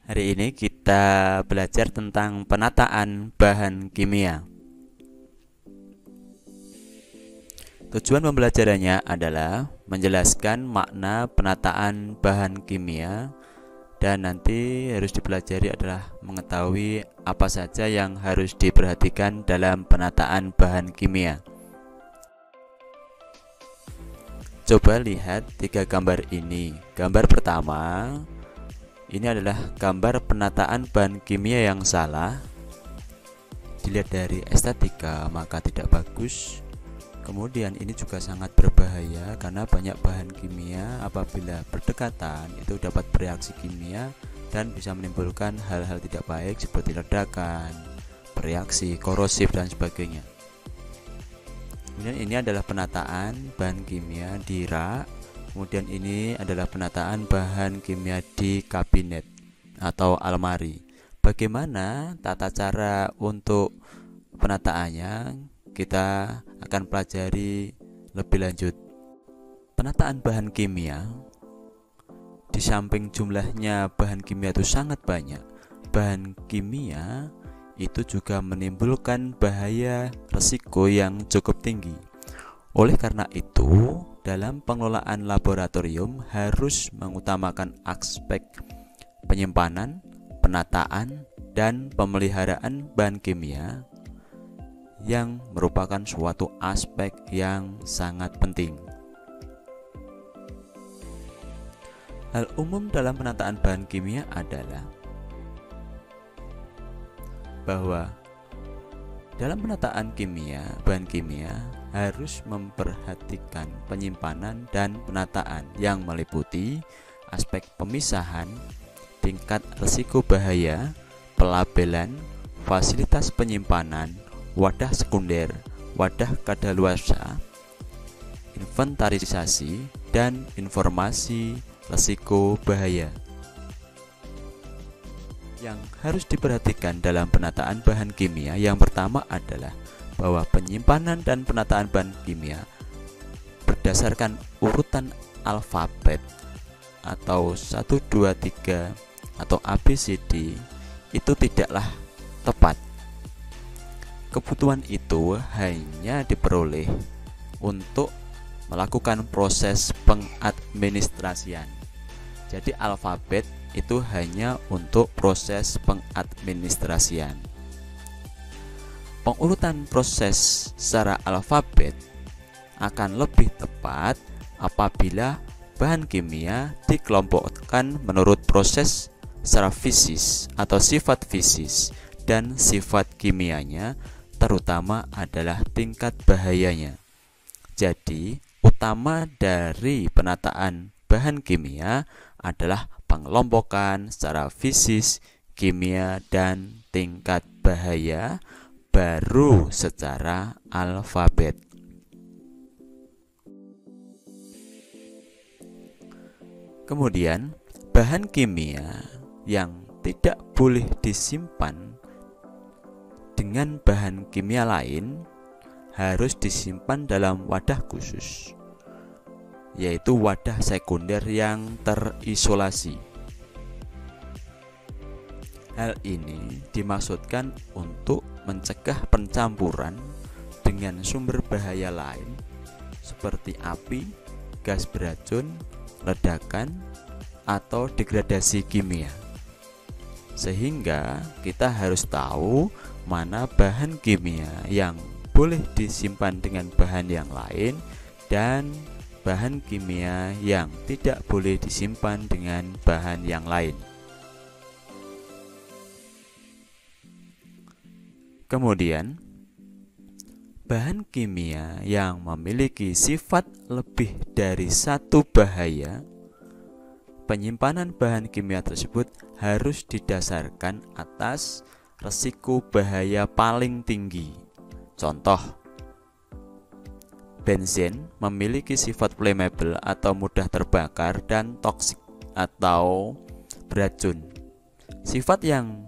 Hari ini kita belajar tentang penataan bahan kimia. Tujuan pembelajarannya adalah menjelaskan makna penataan bahan kimia, dan nanti harus dipelajari adalah mengetahui apa saja yang harus diperhatikan dalam penataan bahan kimia. Coba lihat 3 gambar ini. Gambar pertama, ini adalah gambar penataan bahan kimia yang salah. Dilihat dari estetika maka tidak bagus. Kemudian ini juga sangat berbahaya karena banyak bahan kimia apabila berdekatan itu dapat bereaksi kimia dan bisa menimbulkan hal-hal tidak baik seperti ledakan, bereaksi, korosif dan sebagainya. Kemudian ini adalah penataan bahan kimia di rak. Kemudian ini adalah penataan bahan kimia di kabinet atau almari. Bagaimana tata cara untuk penataannya? Kita akan pelajari lebih lanjut. Penataan bahan kimia, di samping jumlahnya bahan kimia itu sangat banyak, bahan kimia itu juga menimbulkan bahaya resiko yang cukup tinggi. Oleh karena itu, dalam pengelolaan laboratorium harus mengutamakan aspek penyimpanan, penataan, dan pemeliharaan bahan kimia yang merupakan suatu aspek yang sangat penting. Hal umum dalam penataan bahan kimia adalah bahwa dalam penataan bahan kimia harus memperhatikan penyimpanan dan penataan yang meliputi aspek pemisahan, tingkat risiko bahaya, pelabelan, fasilitas penyimpanan, wadah sekunder, wadah kadaluarsa, inventarisasi, dan informasi risiko bahaya. Yang harus diperhatikan dalam penataan bahan kimia yang pertama adalah bahwa penyimpanan dan penataan bahan kimia berdasarkan urutan alfabet atau 1, 2, 3 atau ABCD itu tidaklah tepat. Kebutuhan itu hanya diperoleh untuk melakukan proses pengadministrasian. Jadi alfabet itu hanya untuk proses pengadministrasian. Pengurutan proses secara alfabet akan lebih tepat apabila bahan kimia dikelompokkan menurut proses secara fisis atau sifat fisis dan sifat kimianya, terutama adalah tingkat bahayanya. Jadi, utama dari penataan bahan kimia adalah pengelompokan secara fisis, kimia, dan tingkat bahaya, baru secara alfabet. Kemudian, bahan kimia yang tidak boleh disimpan dengan bahan kimia lain harus disimpan dalam wadah khusus, yaitu wadah sekunder yang terisolasi. Hal ini dimaksudkan untuk mencegah pencampuran dengan sumber bahaya lain seperti api, gas beracun, ledakan, atau degradasi kimia. Sehingga kita harus tahu mana bahan kimia yang boleh disimpan dengan bahan yang lain dan bahan kimia yang tidak boleh disimpan dengan bahan yang lain. Kemudian, bahan kimia yang memiliki sifat lebih dari satu bahaya, penyimpanan bahan kimia tersebut harus didasarkan atas risiko bahaya paling tinggi. Contoh, benzen memiliki sifat flammable atau mudah terbakar dan toksik atau beracun. Sifat yang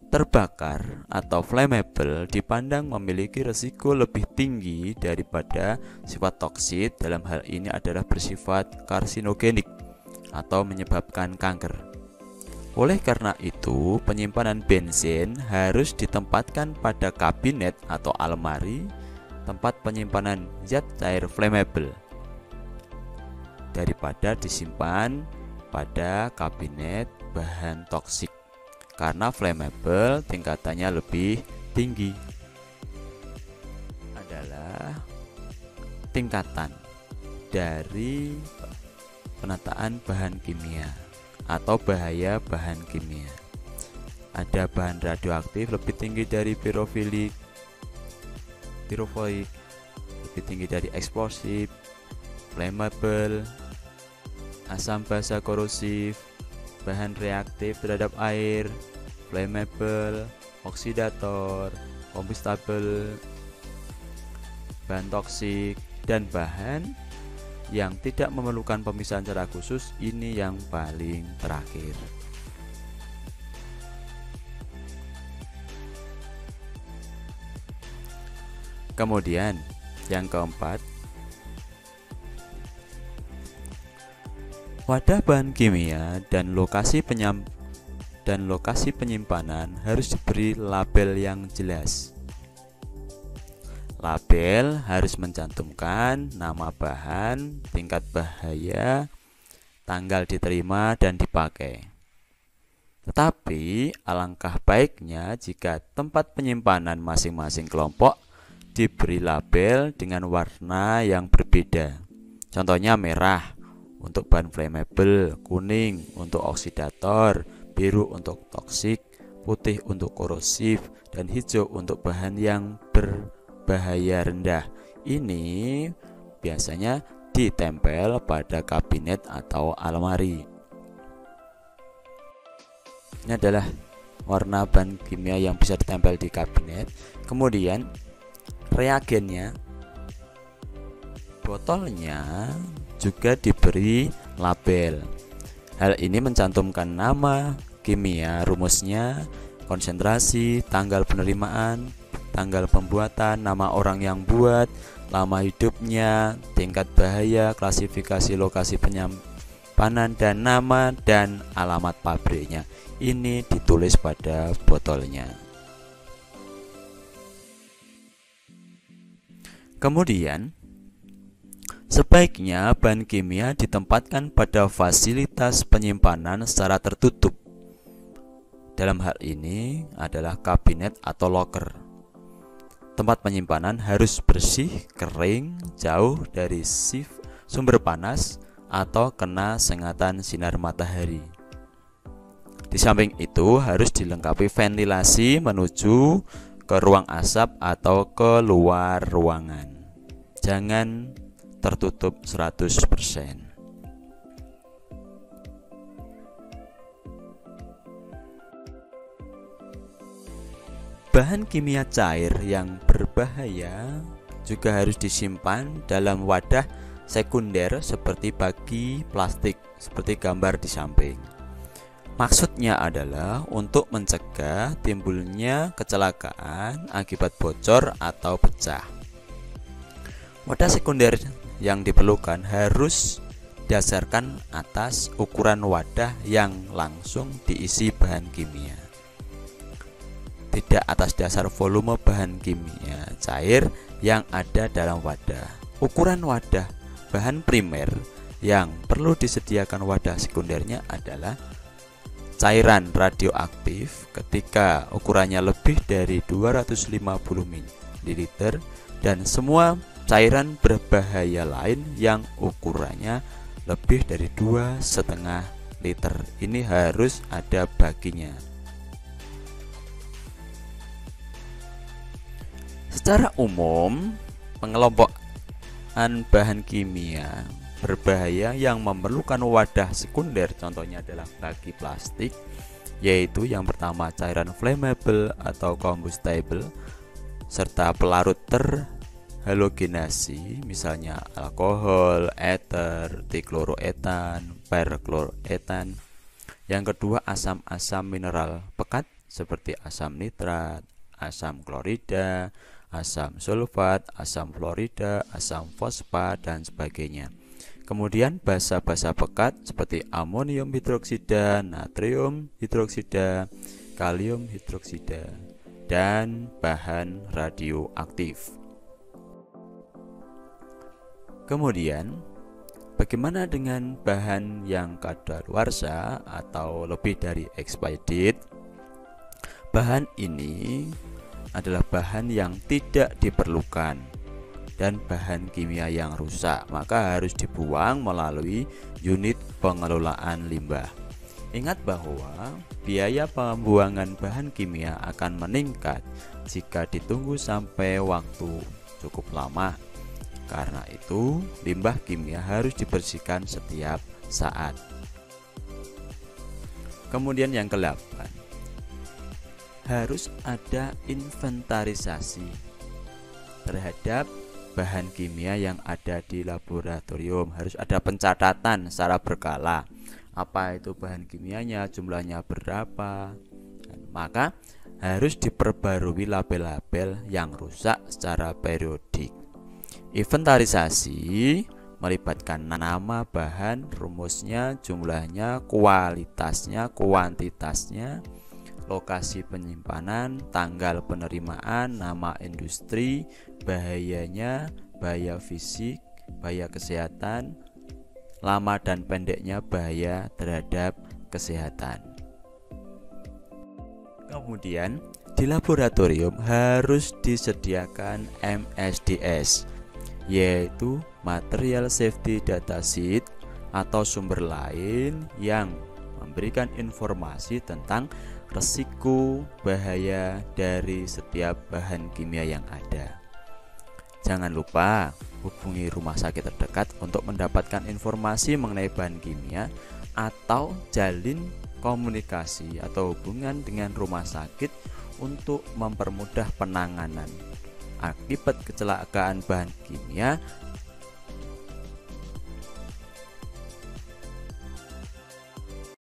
terbakar atau flammable dipandang memiliki risiko lebih tinggi daripada sifat toksik. Dalam hal ini adalah bersifat karsinogenik atau menyebabkan kanker. Oleh karena itu, penyimpanan bensin harus ditempatkan pada kabinet atau almari tempat penyimpanan zat cair flammable daripada disimpan pada kabinet bahan toksik, karena flammable tingkatannya lebih tinggi. Adalah tingkatan dari penataan bahan kimia atau bahaya bahan kimia. Ada bahan radioaktif lebih tinggi dari pirofolik, lebih tinggi dari eksplosif, flammable, asam basa korosif, bahan reaktif terhadap air, flammable, oksidator, kombustible, bahan toksik, dan bahan yang tidak memerlukan pemisahan secara khusus. Ini yang paling terakhir. Kemudian yang keempat, wadah bahan kimia dan lokasi penyimpanan harus diberi label yang jelas. Label harus mencantumkan nama bahan, tingkat bahaya, tanggal diterima dan dipakai. Tetapi alangkah baiknya jika tempat penyimpanan masing-masing kelompok diberi label dengan warna yang berbeda. Contohnya merah untuk bahan flammable, kuning untuk oksidator, biru untuk toksik, putih untuk korosif, dan hijau untuk bahan yang berbahaya rendah. Ini biasanya ditempel pada kabinet atau almari. Ini adalah warna bahan kimia yang bisa ditempel di kabinet. Kemudian reagennya, botolnya juga diberi label. Hal ini mencantumkan nama kimia, rumusnya, konsentrasi, tanggal penerimaan, tanggal pembuatan, nama orang yang buat, lama hidupnya, tingkat bahaya, klasifikasi lokasi penyimpanan, dan nama dan alamat pabriknya. Ini ditulis pada botolnya. Kemudian, sebaiknya bahan kimia ditempatkan pada fasilitas penyimpanan secara tertutup. Dalam hal ini adalah kabinet atau loker. Tempat penyimpanan harus bersih, kering, jauh dari sumber panas atau kena sengatan sinar matahari. Di samping itu harus dilengkapi ventilasi menuju ke ruang asap atau keluar ruangan. Jangan tertutup 100%. Bahan kimia cair yang berbahaya juga harus disimpan dalam wadah sekunder seperti bagi plastik, seperti gambar di samping. Maksudnya adalah untuk mencegah timbulnya kecelakaan akibat bocor atau pecah. Wadah sekunder yang diperlukan harus didasarkan atas ukuran wadah yang langsung diisi bahan kimia, tidak atas dasar volume bahan kimia cair yang ada dalam wadah. Ukuran wadah bahan primer yang perlu disediakan wadah sekundernya adalah cairan radioaktif ketika ukurannya lebih dari 250 ml dan semua cairan berbahaya lain yang ukurannya lebih dari 2,5 liter. Ini harus ada baginya. Secara umum, pengelompokan bahan kimia berbahaya yang memerlukan wadah sekunder contohnya adalah bagi plastik, yaitu yang pertama cairan flammable atau combustible serta pelarut terhalogenasi, misalnya alkohol, ether, dichloroethan, perchloroethan. Yang kedua asam-asam mineral pekat seperti asam nitrat, asam klorida, asam sulfat, asam fluorida, asam fosfat, dan sebagainya. Kemudian basa-basa pekat seperti amonium hidroksida, natrium hidroksida, kalium hidroksida, dan bahan radioaktif. Kemudian, bagaimana dengan bahan yang kadaluarsa atau lebih dari expired? Bahan ini adalah bahan yang tidak diperlukan dan bahan kimia yang rusak, maka harus dibuang melalui unit pengelolaan limbah. Ingat bahwa biaya pembuangan bahan kimia akan meningkat jika ditunggu sampai waktu cukup lama. Karena itu, limbah kimia harus dibersihkan setiap saat. Kemudian yang ke-8, harus ada inventarisasi terhadap bahan kimia yang ada di laboratorium. Harus ada pencatatan secara berkala. Apa itu bahan kimianya, jumlahnya berapa. Maka harus diperbarui label-label yang rusak secara periodik. Inventarisasi melibatkan nama bahan, rumusnya, jumlahnya, kualitasnya, kuantitasnya, lokasi penyimpanan, tanggal penerimaan, nama industri, bahayanya, bahaya fisik, bahaya kesehatan, lama dan pendeknya bahaya terhadap kesehatan. Kemudian di laboratorium harus disediakan MSDS, yaitu Material Safety Data Sheet, atau sumber lain yang memberikan informasi tentang resiko bahaya dari setiap bahan kimia yang ada. Jangan lupa hubungi rumah sakit terdekat untuk mendapatkan informasi mengenai bahan kimia, atau jalin komunikasi atau hubungan dengan rumah sakit untuk mempermudah penanganan akibat kecelakaan bahan kimia